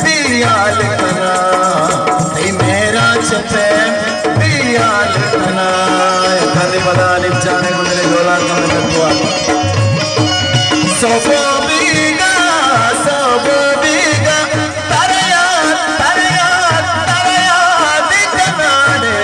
बियाल कना मेरा चपे बियाल कना कदे पता नहीं जाने को तेरे जोला कम करवा सोबो बीगा तरया तरया तरया दिखना दे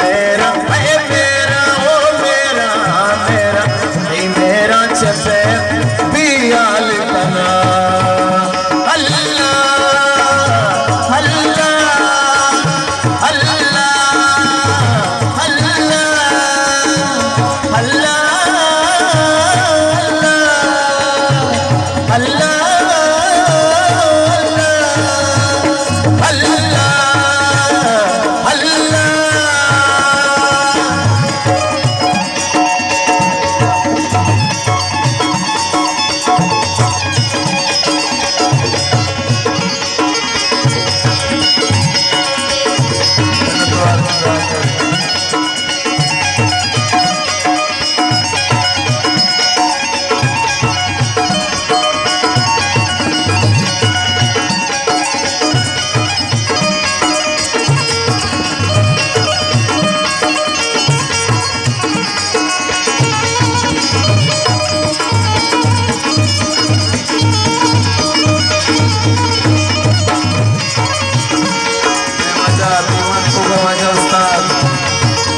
मेरा मेरा ओ मेरा मेरा मेरा चपे बियाल कना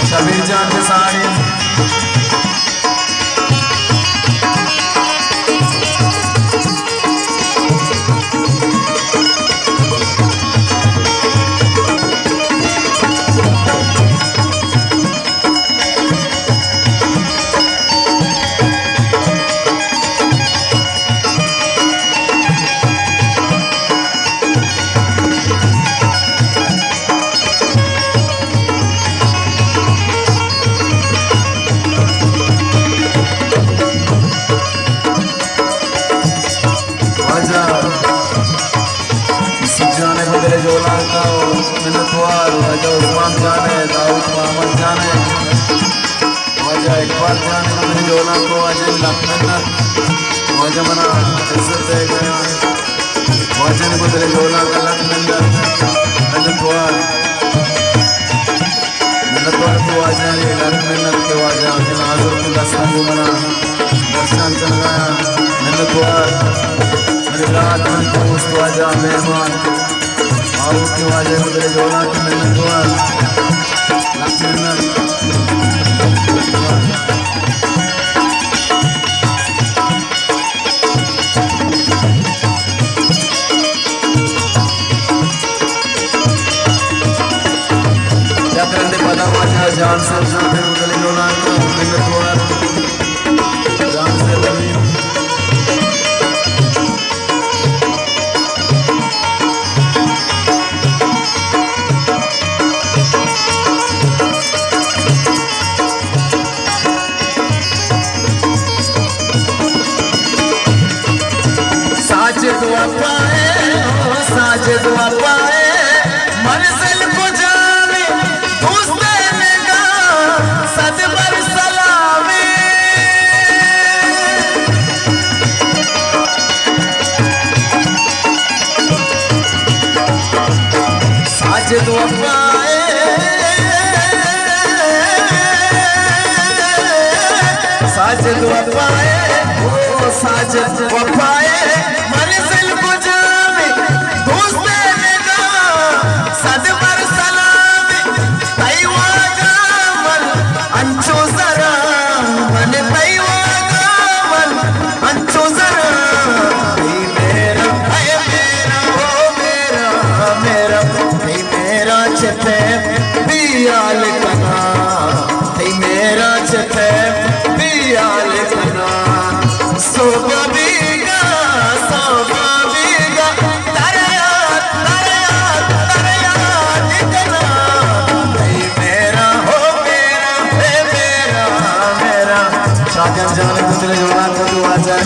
शबीर जान के साड़ी जाने को तेरे जोला का मिन्नतवार वजह उस्मान जाने दाऊद मोहम्मद जाने वजह इकबाल जाने को तेरे जोला को वजह लखनऊ वजह मना इज्जत दे गया वजह को तेरे जोला का लखनऊ मिन्नतवार को वजह लखनऊ के वजह नाजुर को दस्तान को मना दर्शन चल गया मिन्नतवार रात में दोस्त वजह मेहमान आओ की वजह को तेरे जोला की मैंने दुआ क्या करने पता वजह जान से तेरे जोला की मैंने दुआ जान से साजिद वफाए मंजिल को जाने उसने निगाह सद पर सलामे साजिद वफाए साजिद वफाए ओ साजिद वफाए मंजिल को जाने दोस्ते निगाह सद पर सलामी तैवा गामल अंचो जरा मन तैवा गामल अंचो जरा मेरा है मेरा ओ मेरा मेरा मेरा चपे बियाल कना मेरा चपे बियाल कना सोबा बीगा तरया तरया तरया दिखना मेरा हो मेरा मेरा मेरा शादियां जाने को तेरे जोड़ा को तू आ जाए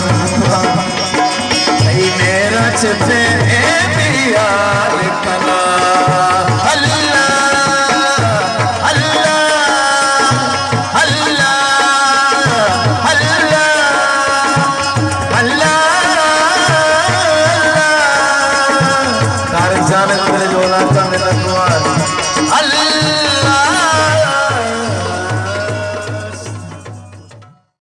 मेरा चपे